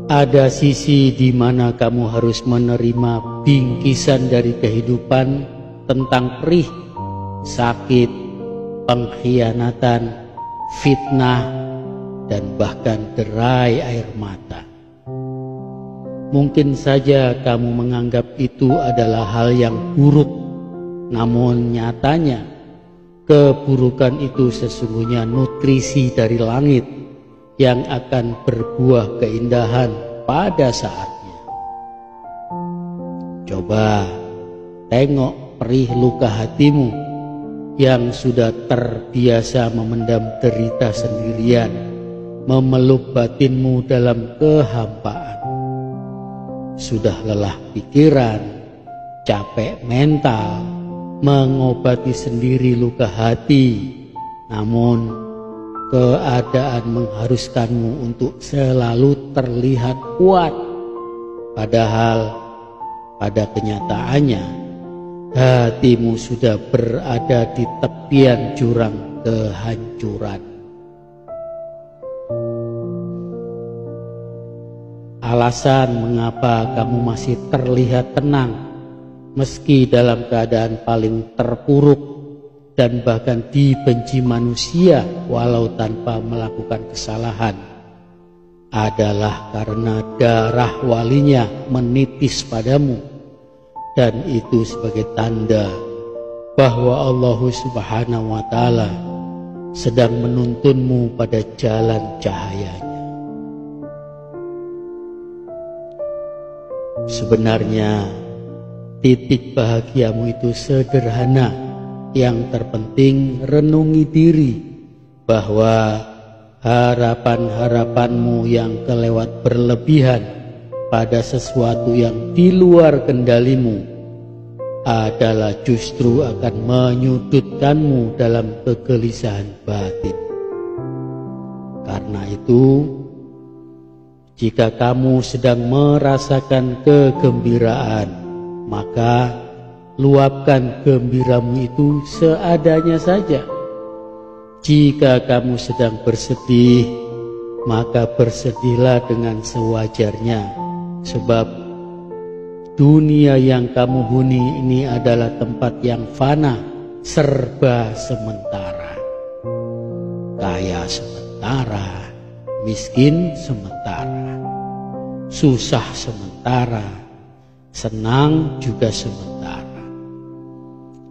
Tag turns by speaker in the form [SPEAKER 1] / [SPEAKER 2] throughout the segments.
[SPEAKER 1] Ada sisi di mana kamu harus menerima bingkisan dari kehidupan tentang perih, sakit, pengkhianatan, fitnah, dan bahkan derai air mata. Mungkin saja kamu menganggap itu adalah hal yang buruk, namun nyatanya keburukan itu sesungguhnya nutrisi dari langit yang akan berbuah keindahan pada saatnya. Coba tengok perih luka hatimu yang sudah terbiasa memendam derita sendirian, memeluk batinmu dalam kehampaan. Sudah lelah pikiran, capek mental, mengobati sendiri luka hati, namun keadaan mengharuskanmu untuk selalu terlihat kuat. Padahal pada kenyataannya hatimu sudah berada di tepian jurang kehancuran. Alasan mengapa kamu masih terlihat tenang meski dalam keadaan paling terpuruk dan bahkan dibenci manusia walau tanpa melakukan kesalahan adalah karena darah walinya menitis padamu, dan itu sebagai tanda bahwa Allah Subhanahu wa Ta'ala sedang menuntunmu pada jalan cahayanya. Sebenarnya titik bahagiamu itu sederhana. Yang terpenting renungi diri bahwa harapan-harapanmu yang kelewat berlebihan pada sesuatu yang di luar kendalimu adalah justru akan menyudutkanmu dalam kegelisahan batin. Karena itu, jika kamu sedang merasakan kegembiraan, maka luapkan gembiramu itu seadanya saja. Jika kamu sedang bersedih, maka bersedihlah dengan sewajarnya, sebab dunia yang kamu huni ini adalah tempat yang fana, serba sementara. Kaya sementara, miskin sementara, susah sementara, senang juga sementara.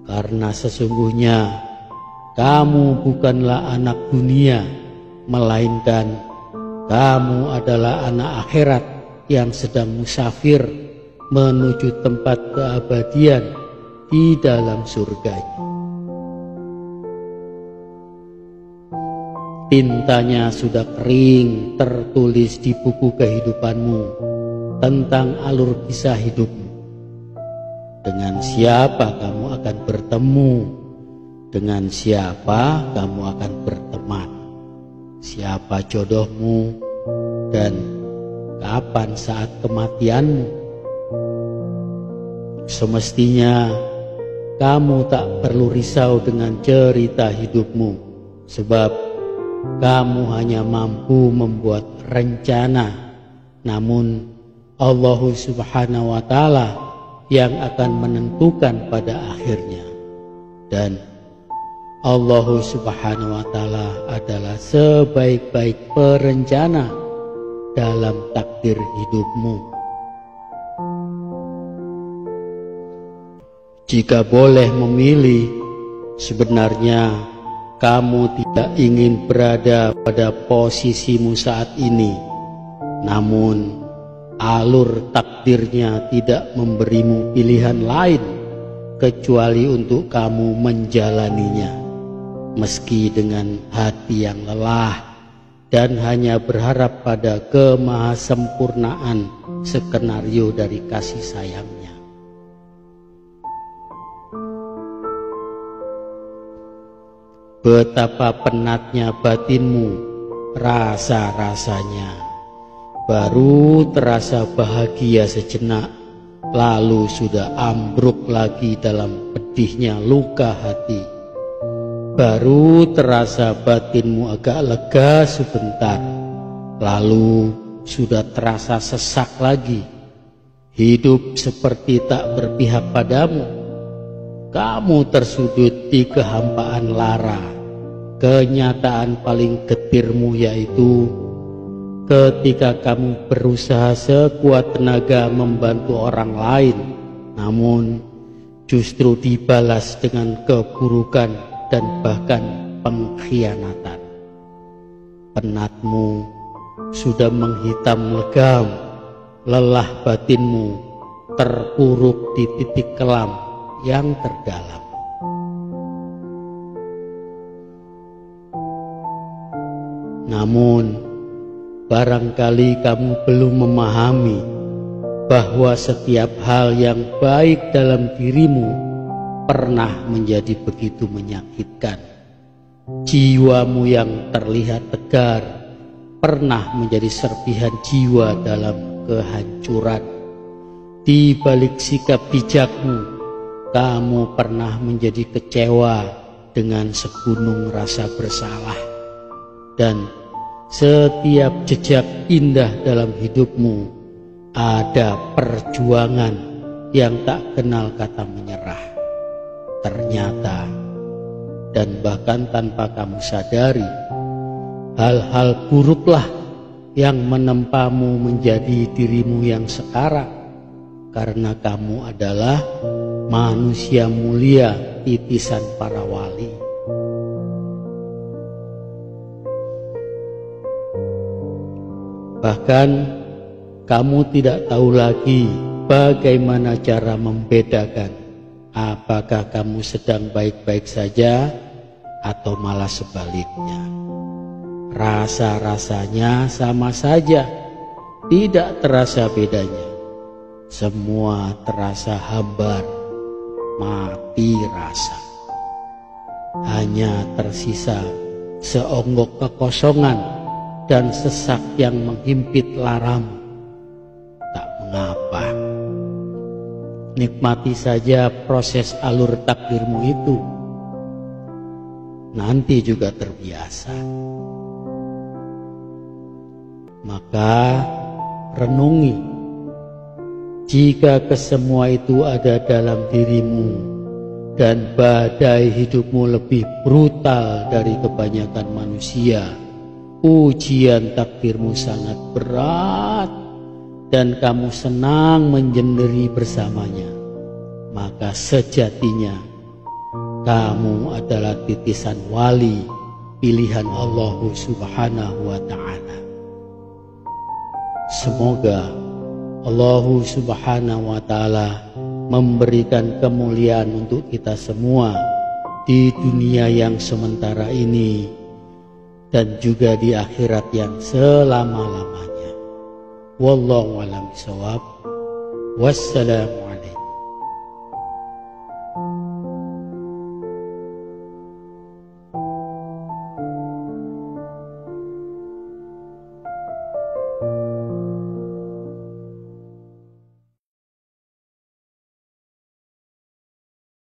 [SPEAKER 1] Karena sesungguhnya kamu bukanlah anak dunia, melainkan kamu adalah anak akhirat yang sedang musafir menuju tempat keabadian di dalam surganya. Tintanya sudah kering tertulis di buku kehidupanmu tentang alur kisah hidupmu. Dengan siapa kamu akan bertemu, dengan siapa kamu akan berteman, siapa jodohmu, dan kapan saat kematianmu. Semestinya kamu tak perlu risau dengan cerita hidupmu, sebab kamu hanya mampu membuat rencana, namun Allah Subhanahu wa Ta'ala yang akan menentukan pada akhirnya. Dan Allah Subhanahu wa Ta'ala adalah sebaik-baik perencana dalam takdir hidupmu. Jika boleh memilih, sebenarnya kamu tidak ingin berada pada posisimu saat ini, namun alur takdirnya tidak memberimu pilihan lain kecuali untuk kamu menjalaninya, meski dengan hati yang lelah dan hanya berharap pada kemahasempurnaan skenario dari kasih sayangnya. Betapa penatnya batinmu, rasa-rasanya baru terasa bahagia sejenak, lalu sudah ambruk lagi dalam pedihnya luka hati. Baru terasa batinmu agak lega sebentar, lalu sudah terasa sesak lagi. Hidup seperti tak berpihak padamu. Kamu tersudut di kehampaan lara. Kenyataan paling getirmu yaitu ketika kamu berusaha sekuat tenaga membantu orang lain, namun justru dibalas dengan keburukan dan bahkan pengkhianatan. Penatmu sudah menghitam legam, lelah batinmu terpuruk di titik kelam yang terdalam. Namun, barangkali kamu belum memahami bahwa setiap hal yang baik dalam dirimu pernah menjadi begitu menyakitkan. Jiwamu yang terlihat tegar pernah menjadi serpihan jiwa dalam kehancuran. Di balik sikap bijakmu, kamu pernah menjadi kecewa dengan segunung rasa bersalah. Dan setiap jejak indah dalam hidupmu ada perjuangan yang tak kenal kata menyerah. Ternyata, dan bahkan tanpa kamu sadari, hal-hal buruklah yang menempamu menjadi dirimu yang sekarang, karena kamu adalah manusia mulia titisan para wali. Bahkan kamu tidak tahu lagi bagaimana cara membedakan apakah kamu sedang baik-baik saja atau malah sebaliknya. Rasa-rasanya sama saja, tidak terasa bedanya. Semua terasa hambar, mati rasa. Hanya tersisa seonggok kekosongan dan sesak yang menghimpit laramu. Tak mengapa, nikmati saja proses alur takdirmu itu. Nanti juga terbiasa. Maka renungi, jika kesemua itu ada dalam dirimu dan badai hidupmu lebih brutal dari kebanyakan manusia, ujian takdirmu sangat berat dan kamu senang menyendiri bersamanya, maka sejatinya kamu adalah titisan wali pilihan Allah Subhanahu wa ta'ala. Semoga Allah Subhanahu wa ta'ala memberikan kemuliaan untuk kita semua di dunia yang sementara ini dan juga di akhirat yang selama-lamanya. Wallahu a'lam bishawab. Wassalamu